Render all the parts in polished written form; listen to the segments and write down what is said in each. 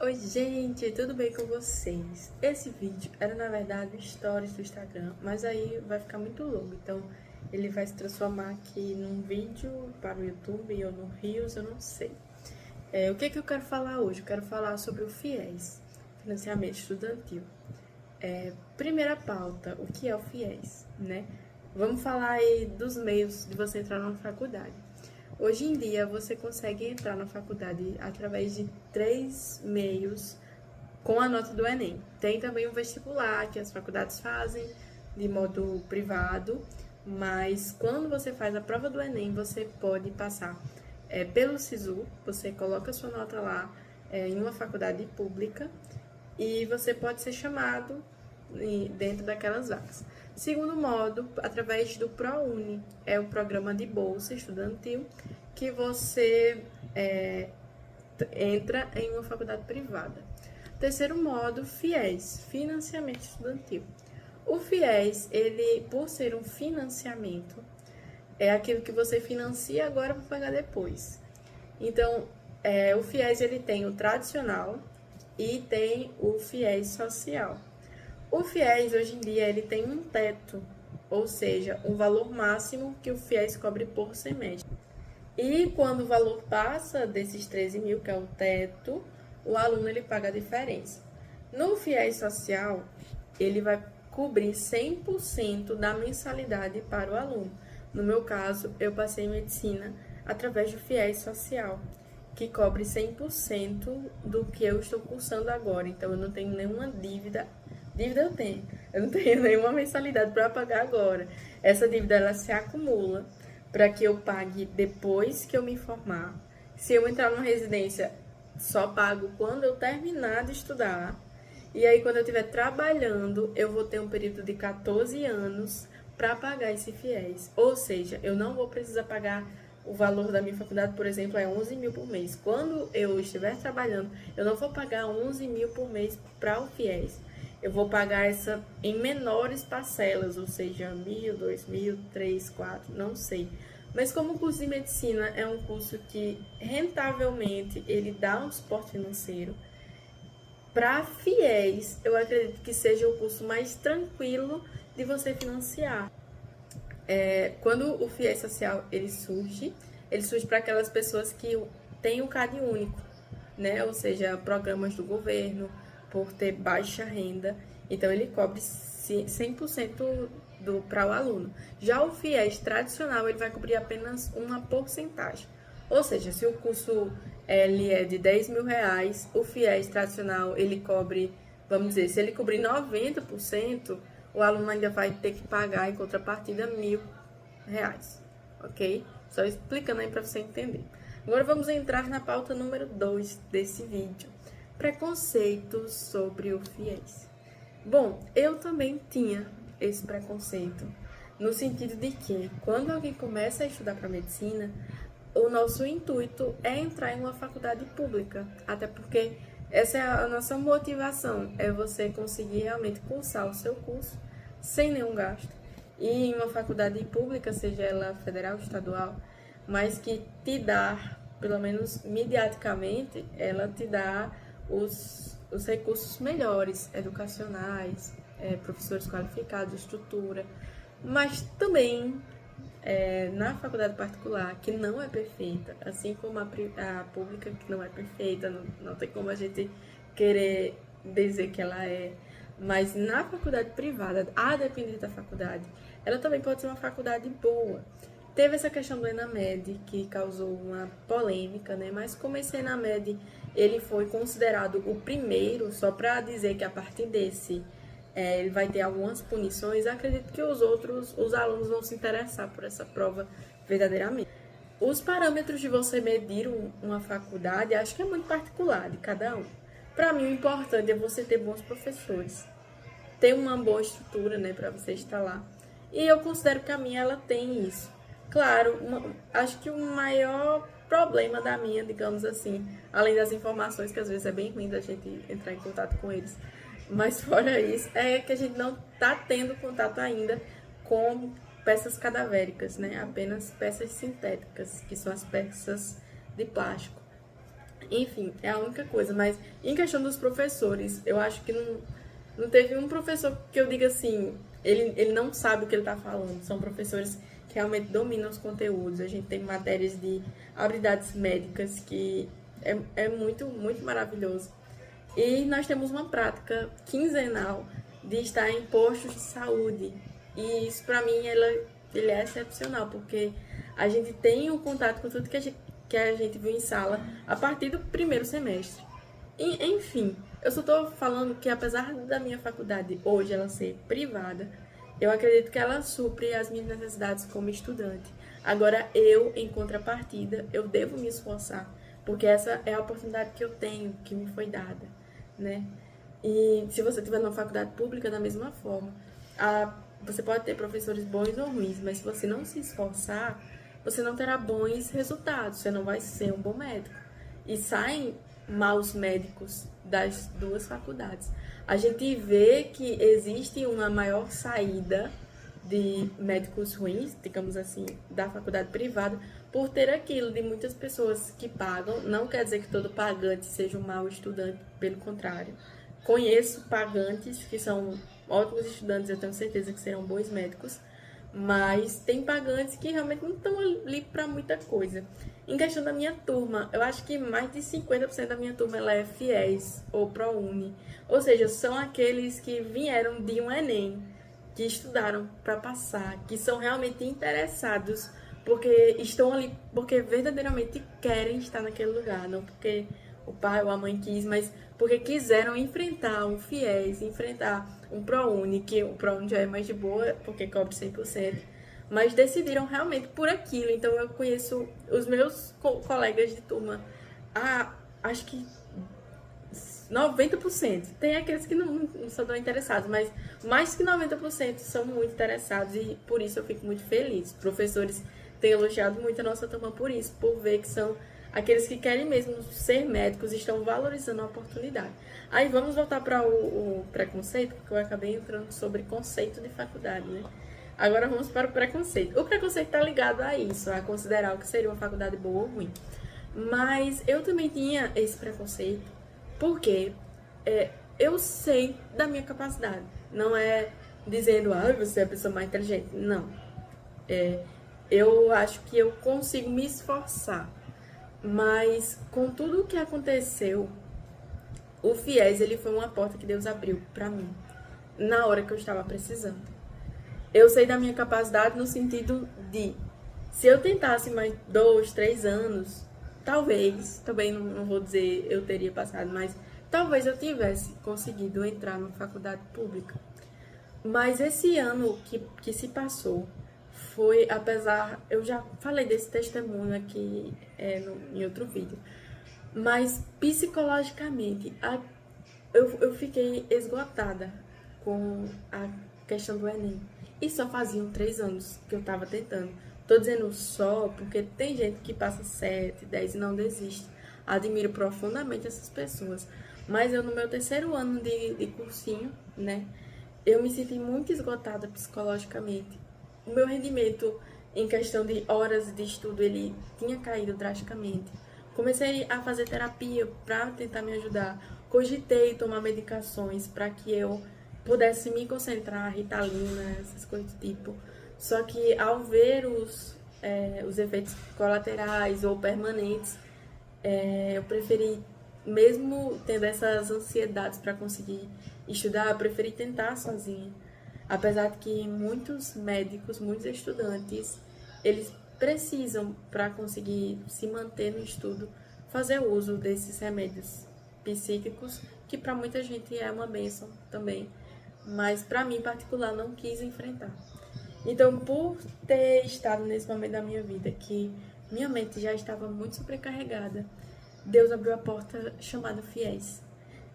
Oi gente, tudo bem com vocês? Esse vídeo era na verdade stories do Instagram, mas aí vai ficar muito longo, então ele vai se transformar aqui num vídeo para o YouTube ou no Reels, eu não sei. O que eu quero falar hoje? Eu quero falar sobre o FIES, Financiamento Estudantil. Primeira pauta, o que é o FIES, né? Vamos falar aí dos meios de você entrar na faculdade. Hoje em dia, você consegue entrar na faculdade através de 3 meios com a nota do Enem. Tem também o vestibular, que as faculdades fazem de modo privado, mas quando você faz a prova do Enem, você pode passar pelo SISU, você coloca sua nota lá em uma faculdade pública e você pode ser chamado dentro daquelas vagas. Segundo modo, através do ProUni, é o programa de bolsa estudantil que você entra em uma faculdade privada. Terceiro modo, FIES, Financiamento Estudantil. O FIES, ele, por ser um financiamento, é aquilo que você financia agora para pagar depois. Então, o FIES ele tem o tradicional e tem o FIES social. O FIES, hoje em dia, ele tem um teto, ou seja, um valor máximo que o FIES cobre por semestre. E quando o valor passa desses 13 mil, que é o teto, o aluno ele paga a diferença. No FIES social, ele vai cobrir 100% da mensalidade para o aluno. No meu caso, eu passei em medicina através do FIES social, que cobre 100% do que eu estou cursando agora. Então, eu não tenho nenhuma dívida. Dívida eu tenho. Eu não tenho nenhuma mensalidade para pagar agora. Essa dívida, ela se acumula para que eu pague depois que eu me formar. Se eu entrar numa residência, só pago quando eu terminar de estudar. E aí, quando eu estiver trabalhando, eu vou ter um período de 14 anos para pagar esse FIES. Ou seja, eu não vou precisar pagar o valor da minha faculdade, por exemplo, é 11 mil por mês. Quando eu estiver trabalhando, eu não vou pagar 11 mil por mês para o FIES. Eu vou pagar essa em menores parcelas, ou seja, 1.000, 2.000, 3, 4, não sei. Mas como o curso de medicina é um curso que rentavelmente ele dá um suporte financeiro, para FIES eu acredito que seja o curso mais tranquilo de você financiar. Quando o FIES social ele surge para aquelas pessoas que têm o CAD único, né? Ou seja, programas do governo, por ter baixa renda, então ele cobre 100% para o aluno. Já o FIES tradicional, ele vai cobrir apenas uma porcentagem. Ou seja, se o curso ele é de 10 mil reais, o FIES tradicional, ele cobre, vamos dizer, se ele cobrir 90%, o aluno ainda vai ter que pagar em contrapartida R$ 1.000, ok? Só explicando aí para você entender. Agora vamos entrar na pauta número 2 desse vídeo. Preconceitos sobre o FIES. Bom, eu também tinha esse preconceito, no sentido de que, quando alguém começa a estudar para medicina, o nosso intuito é entrar em uma faculdade pública, até porque essa é a nossa motivação, é você conseguir realmente cursar o seu curso sem nenhum gasto. E em uma faculdade pública, seja ela federal ou estadual, mas que te dá, pelo menos mediaticamente, ela te dá os recursos melhores, educacionais, professores qualificados, estrutura, mas também na faculdade particular, que não é perfeita, assim como a pública, que não é perfeita, não tem como a gente querer dizer que ela é, mas na faculdade privada, a depender da faculdade, ela também pode ser uma faculdade boa. Teve essa questão do Enamed, que causou uma polêmica, né? Mas como esse Enamed, ele foi considerado o primeiro, só para dizer que a partir desse ele vai ter algumas punições, acredito que os alunos vão se interessar por essa prova verdadeiramente. Os parâmetros de você medir uma faculdade, acho que é muito particular de cada um. Para mim, o importante é você ter bons professores, ter uma boa estrutura, né, para você estar lá. E eu considero que a minha, ela tem isso. Claro, acho que o maior problema da minha, digamos assim, além das informações, que às vezes é bem ruim da gente entrar em contato com eles, mas fora isso, é que a gente não está tendo contato ainda com peças cadavéricas, né? Apenas peças sintéticas, que são as peças de plástico. Enfim, é a única coisa. Mas em questão dos professores, eu acho que não teve um professor que eu diga assim, ele não sabe o que ele está falando. São professores que realmente dominam os conteúdos. A gente tem matérias de habilidades médicas que é muito, muito maravilhoso. E nós temos uma prática quinzenal de estar em postos de saúde. E isso, para mim, ele é excepcional, porque a gente tem um contato com tudo que a gente viu em sala a partir do primeiro semestre. E, enfim, eu só estou falando que, apesar da minha faculdade hoje ela ser privada, eu acredito que ela supre as minhas necessidades como estudante. Agora, eu, em contrapartida, eu devo me esforçar, porque essa é a oportunidade que eu tenho, que me foi dada, né? E se você estiver numa faculdade pública, da mesma forma, você pode ter professores bons ou ruins, mas se você não se esforçar, você não terá bons resultados, você não vai ser um bom médico. E saem maus médicos das duas faculdades. A gente vê que existe uma maior saída de médicos ruins, digamos assim, da faculdade privada, por ter aquilo de muitas pessoas que pagam. Não quer dizer que todo pagante seja um mau estudante, pelo contrário. Conheço pagantes que são ótimos estudantes, eu tenho certeza que serão bons médicos, mas tem pagantes que realmente não estão ali para muita coisa. Em questão da minha turma, eu acho que mais de 50% da minha turma ela é FIES ou ProUni, ou seja, são aqueles que vieram de um Enem, que estudaram para passar, que são realmente interessados, porque estão ali, porque verdadeiramente querem estar naquele lugar, não porque o pai ou a mãe quis, mas porque quiseram enfrentar um FIES, enfrentar um ProUni, que o ProUni já é mais de boa, porque cobre 100%, mas decidiram realmente por aquilo. Então eu conheço os meus colegas de turma, acho que 90%. Tem aqueles que não são tão interessados, mas mais que 90% são muito interessados e por isso eu fico muito feliz. Professores têm elogiado muito a nossa turma por isso, por ver que são aqueles que querem mesmo ser médicos e estão valorizando a oportunidade. Aí vamos voltar para o preconceito, porque eu acabei entrando sobre conceito de faculdade, né? Agora vamos para o preconceito. O preconceito está ligado a isso, a considerar o que seria uma faculdade boa ou ruim. Mas eu também tinha esse preconceito, porque eu sei da minha capacidade. Não é dizendo, você é a pessoa mais inteligente. Não. Eu acho que eu consigo me esforçar. Mas com tudo o que aconteceu, o FIES ele foi uma porta que Deus abriu para mim, na hora que eu estava precisando. Eu sei da minha capacidade no sentido de, se eu tentasse mais 2, 3 anos, talvez, também não vou dizer eu teria passado, mas talvez eu tivesse conseguido entrar numa faculdade pública. Mas esse ano que se passou, foi, apesar, eu já falei desse testemunho aqui em outro vídeo, mas psicologicamente eu fiquei esgotada com a questão do Enem. E só faziam 3 anos que eu tava tentando. Tô dizendo só porque tem gente que passa 7, 10 e não desiste. Admiro profundamente essas pessoas. Mas eu, no meu terceiro ano de cursinho, né, eu me senti muito esgotada psicologicamente. O meu rendimento em questão de horas de estudo, ele tinha caído drasticamente. Comecei a fazer terapia para tentar me ajudar. Cogitei tomar medicações para que eu pudesse me concentrar, Ritalina, essas coisas do tipo. Só que ao ver os efeitos colaterais ou permanentes, eu preferi, mesmo tendo essas ansiedades para conseguir estudar, eu preferi tentar sozinha. Apesar de que muitos médicos, muitos estudantes, eles precisam, para conseguir se manter no estudo, fazer uso desses remédios psíquicos, que para muita gente é uma bênção também, mas para mim em particular não quis enfrentar. Então, por ter estado nesse momento da minha vida que minha mente já estava muito sobrecarregada, Deus abriu a porta chamada FIES.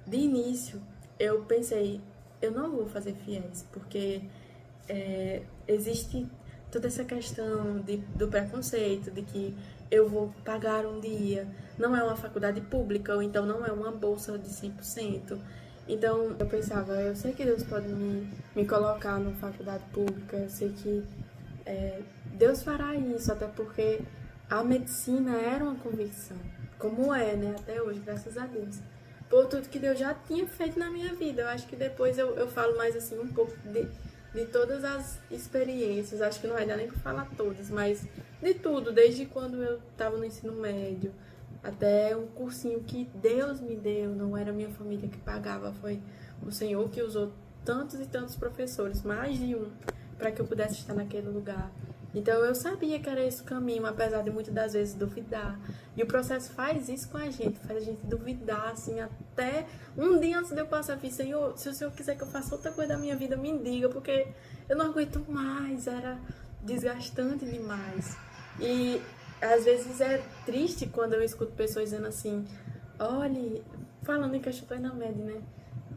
De início, eu pensei, eu não vou fazer FIES, porque existe toda essa questão do preconceito, de que eu vou pagar um dia, não é uma faculdade pública, ou então não é uma bolsa de 100%. Então, eu pensava, eu sei que Deus pode me colocar numa faculdade pública, eu sei que Deus fará isso, até porque a medicina era uma convicção. como é, né, até hoje, graças a Deus. Por tudo que Deus já tinha feito na minha vida. Eu acho que depois eu falo mais assim um pouco de todas as experiências. Acho que não vai dar nem para falar todas, mas de tudo, desde quando eu estava no ensino médio, até um cursinho que Deus me deu, não era minha família que pagava, foi o Senhor que usou tantos e tantos professores, mais de um, para que eu pudesse estar naquele lugar. Então eu sabia que era esse o caminho, apesar de muitas das vezes duvidar. E o processo faz isso com a gente, faz a gente duvidar, assim, até um dia antes de eu passar, eu fiz, Senhor, se o Senhor quiser que eu faça outra coisa da minha vida, me diga, porque eu não aguento mais, era desgastante demais. E às vezes é triste quando eu escuto pessoas dizendo assim, olha, falando em que eu estou na MED, né?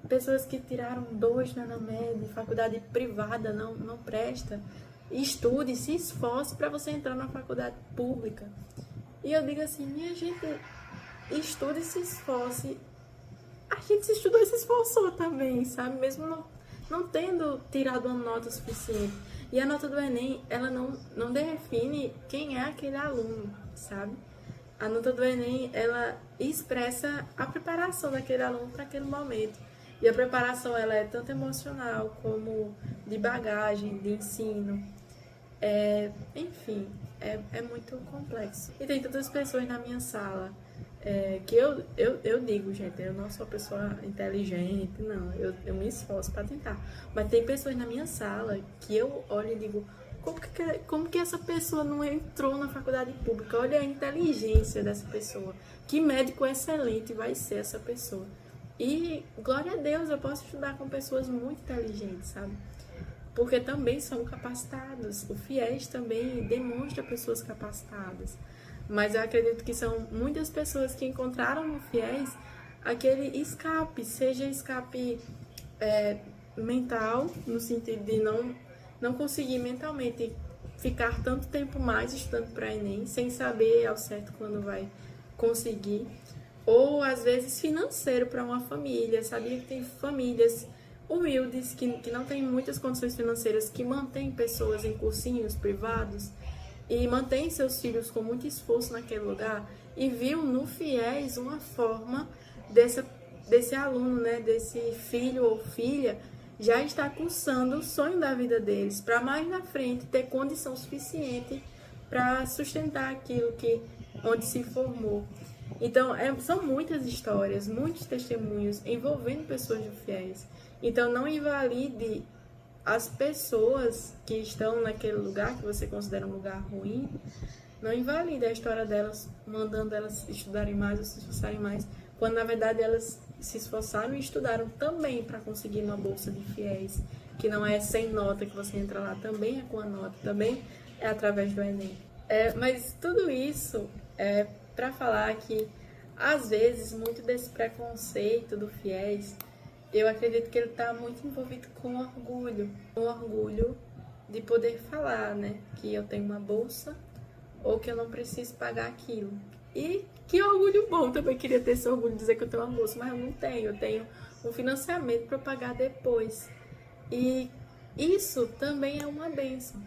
Pessoas que tiraram 2 na MED, faculdade privada não presta. Estude, se esforce para você entrar na faculdade pública. E eu digo assim, minha gente, estude e se esforce. A gente se estudou e se esforçou também, sabe? Mesmo não tendo tirado uma nota suficiente. E a nota do Enem, ela não define quem é aquele aluno, sabe? A nota do Enem, ela expressa a preparação daquele aluno para aquele momento. E a preparação, ela é tanto emocional como de bagagem, de ensino. Enfim, é muito complexo. E tem tantas pessoas na minha sala que eu digo, gente, eu não sou uma pessoa inteligente, não, eu me esforço para tentar. Mas tem pessoas na minha sala que eu olho e digo, como que essa pessoa não entrou na faculdade pública? Olha a inteligência dessa pessoa. Que médico excelente vai ser essa pessoa. E, glória a Deus, eu posso estudar com pessoas muito inteligentes, sabe? Porque também são capacitados. O FIES também demonstra pessoas capacitadas. Mas eu acredito que são muitas pessoas que encontraram no FIES aquele escape, seja escape mental, no sentido de não conseguir mentalmente ficar tanto tempo mais estudando para Enem, sem saber ao certo quando vai conseguir. Ou, às vezes, financeiro para uma família. Sabia que tem famílias humildes, que não têm muitas condições financeiras, que mantêm pessoas em cursinhos privados e mantêm seus filhos com muito esforço naquele lugar e viu no FIES uma forma desse aluno, né, desse filho ou filha, já estar cursando o sonho da vida deles, para mais na frente ter condição suficiente para sustentar aquilo onde se formou. Então, são muitas histórias, muitos testemunhos envolvendo pessoas do FIES. Então, não invalide as pessoas que estão naquele lugar, que você considera um lugar ruim, não invalide a história delas, mandando elas estudarem mais ou se esforçarem mais, quando na verdade elas se esforçaram e estudaram também para conseguir uma bolsa de FIES, que não é sem nota que você entra lá, também é com a nota, também é através do Enem. Mas tudo isso é para falar que, às vezes, muito desse preconceito do FIES, eu acredito que ele está muito envolvido com orgulho de poder falar, né, que eu tenho uma bolsa ou que eu não preciso pagar aquilo. E que orgulho bom, também queria ter esse orgulho de dizer que eu tenho uma bolsa, mas eu não tenho, eu tenho um financiamento para pagar depois. E isso também é uma bênção,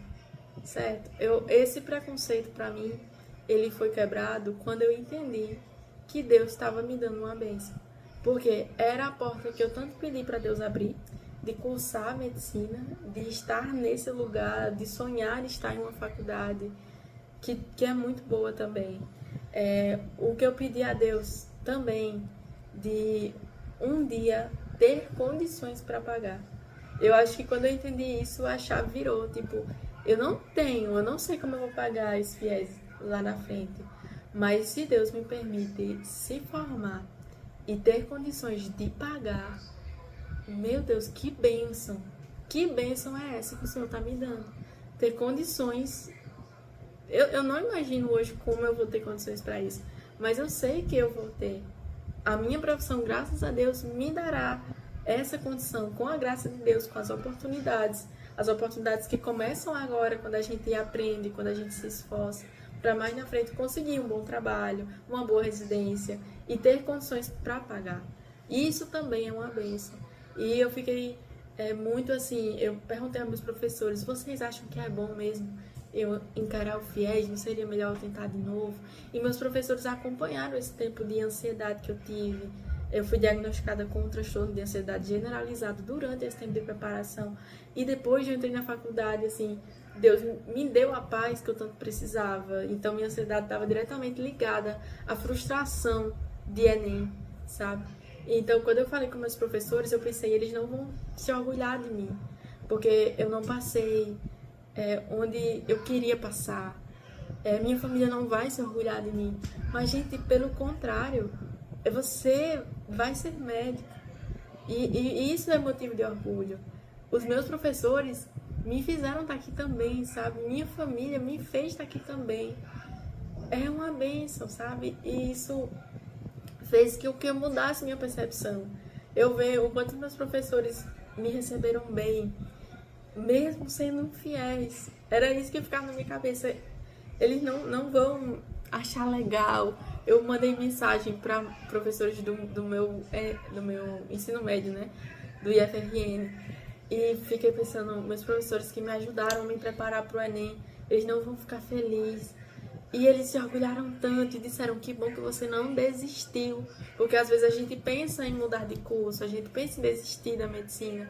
certo? Esse preconceito para mim, ele foi quebrado quando eu entendi que Deus estava me dando uma bênção. Porque era a porta que eu tanto pedi para Deus abrir, de cursar medicina, de estar nesse lugar, de sonhar estar em uma faculdade que é muito boa também. O que eu pedi a Deus também, de um dia ter condições para pagar. Eu acho que quando eu entendi isso, a chave virou, tipo, eu não sei como eu vou pagar esse FIES lá na frente, mas se Deus me permite se formar e ter condições de pagar, meu Deus, que bênção! Que bênção é essa que o Senhor está me dando? Ter condições. Eu não imagino hoje como eu vou ter condições para isso, mas eu sei que eu vou ter. A minha profissão, graças a Deus, me dará essa condição, com a graça de Deus, com as oportunidades que começam agora, quando a gente aprende, quando a gente se esforça, para mais na frente conseguir um bom trabalho, uma boa residência e ter condições para pagar. Isso também é uma bênção. E eu fiquei muito assim, eu perguntei aos meus professores, vocês acham que é bom mesmo eu encarar o FIES, não seria melhor eu tentar de novo? E meus professores acompanharam esse tempo de ansiedade que eu tive. Eu fui diagnosticada com um transtorno de ansiedade generalizado durante esse tempo de preparação. E depois de eu entrei na faculdade, assim, Deus me deu a paz que eu tanto precisava. Então, minha ansiedade estava diretamente ligada à frustração de Enem, sabe? Então, quando eu falei com meus professores, eu pensei, eles não vão se orgulhar de mim, porque eu não passei onde eu queria passar. Minha família não vai se orgulhar de mim. Mas, gente, pelo contrário, você vai ser médica. E isso é motivo de orgulho. Os meus professores me fizeram estar aqui também, sabe? Minha família me fez estar aqui também. É uma bênção, sabe? E isso fez que eu mudasse minha percepção. Eu vejo o quanto meus professores me receberam bem, mesmo sendo fiéis. Era isso que ficava na minha cabeça. Eles não vão achar legal. Eu mandei mensagem para professores do meu ensino médio, né? Do IFRN. E fiquei pensando, meus professores que me ajudaram a me preparar para o Enem, eles não vão ficar felizes. E eles se orgulharam tanto e disseram que bom que você não desistiu. Porque às vezes a gente pensa em mudar de curso, a gente pensa em desistir da medicina.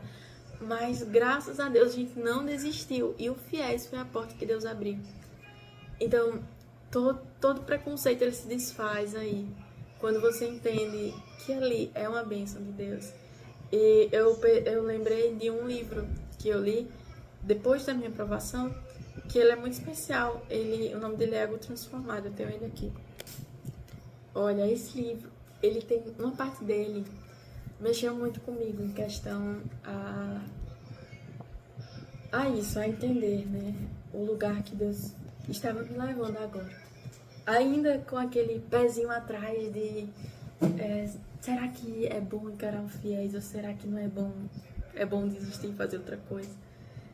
Mas graças a Deus a gente não desistiu. E o FIES foi a porta que Deus abriu. Então, todo preconceito ele se desfaz aí. Quando você entende que ali é uma bênção de Deus. E eu lembrei de um livro que eu li depois da minha aprovação, que ele é muito especial. O nome dele é Ego Transformado, eu tenho ele aqui. Olha, esse livro, ele tem uma parte dele mexeu muito comigo em questão a isso, a entender, né? O lugar que Deus estava me levando agora. Ainda com aquele pezinho atrás de será que é bom encarar o FIES ou será que não é bom? É bom desistir e fazer outra coisa.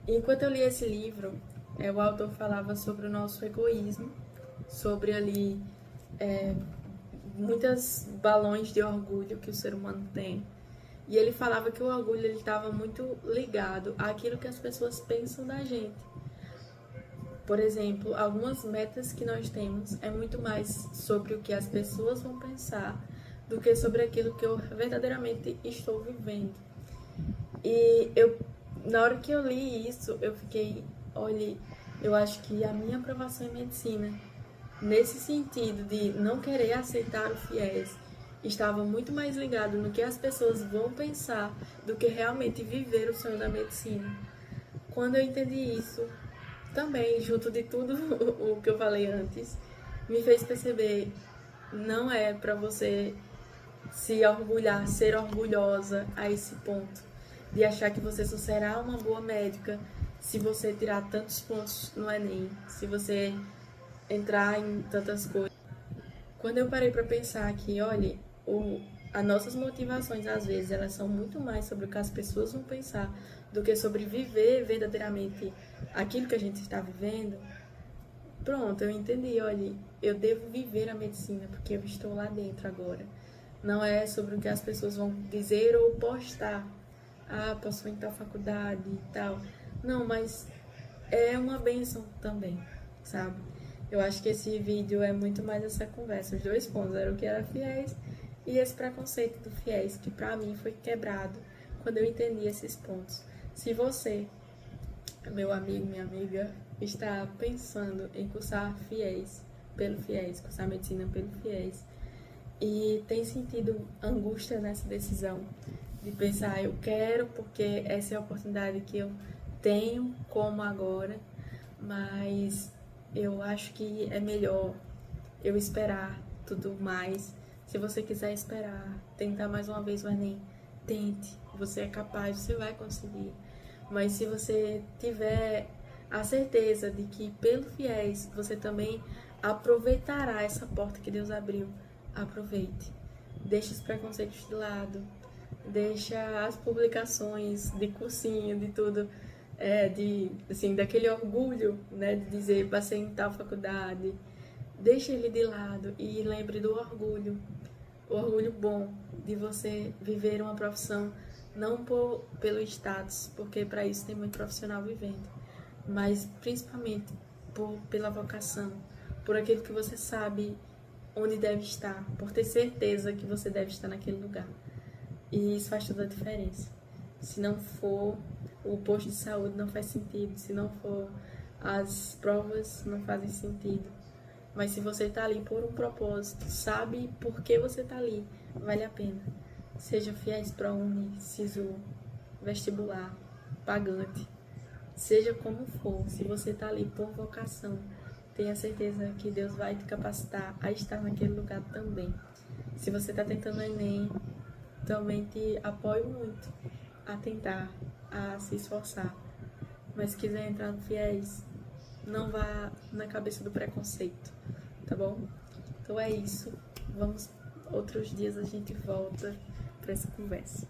E enquanto eu li esse livro, o autor falava sobre o nosso egoísmo, sobre ali muitos balões de orgulho que o ser humano tem. E ele falava que o orgulho estava muito ligado àquilo que as pessoas pensam da gente. Por exemplo, algumas metas que nós temos é muito mais sobre o que as pessoas vão pensar do que sobre aquilo que eu verdadeiramente estou vivendo. E na hora que eu li isso, eu fiquei, olha, eu acho que a minha aprovação em medicina, nesse sentido de não querer aceitar o FIES, estava muito mais ligado no que as pessoas vão pensar do que realmente viver o sonho da medicina. Quando eu entendi isso, também, junto de tudo o que eu falei antes, me fez perceber, não é para você se orgulhar, ser orgulhosa a esse ponto, de achar que você só será uma boa médica se você tirar tantos pontos no Enem, se você entrar em tantas coisas. Quando eu parei para pensar que, olha, as nossas motivações, às vezes, elas são muito mais sobre o que as pessoas vão pensar do que sobre viver verdadeiramente aquilo que a gente está vivendo. Pronto, eu entendi, olha, eu devo viver a medicina porque eu estou lá dentro agora. Não é sobre o que as pessoas vão dizer ou postar. Ah, passou em tal faculdade e tal. Não, mas é uma bênção também, sabe? Eu acho que esse vídeo é muito mais essa conversa. Os dois pontos, era o que era FIES e esse preconceito do FIES, que pra mim foi quebrado quando eu entendi esses pontos. Se você, meu amigo, minha amiga, está pensando em cursar FIES, pelo FIES, cursar medicina pelo FIES, e tem sentido angústia nessa decisão, de pensar, eu quero porque essa é a oportunidade que eu tenho como agora, mas eu acho que é melhor eu esperar tudo mais. Se você quiser esperar, tentar mais uma vez o Enem, tente, você é capaz, você vai conseguir. Mas se você tiver a certeza de que pelo FIES você também aproveitará essa porta que Deus abriu, aproveite. Deixa os preconceitos de lado, deixa as publicações de cursinho, de tudo, assim, daquele orgulho, né, de dizer passei em tal faculdade. Deixa ele de lado e lembre do orgulho, o orgulho bom de você viver uma profissão não pelo status, porque para isso tem muito profissional vivendo, mas principalmente pela vocação, por aquilo que você sabe onde deve estar, por ter certeza que você deve estar naquele lugar. E isso faz toda a diferença. Se não for, o posto de saúde não faz sentido. Se não for, as provas não fazem sentido. Mas se você está ali por um propósito, sabe por que você está ali, vale a pena. Seja fiéis ProUni, SISU, vestibular, pagante, seja como for, se você está ali por vocação, tenha certeza que Deus vai te capacitar a estar naquele lugar também. Se você está tentando o Enem, também te apoio muito a tentar, a se esforçar. Mas se quiser entrar no FIES, não vá na cabeça do preconceito, tá bom? Então é isso. Outros dias a gente volta para essa conversa.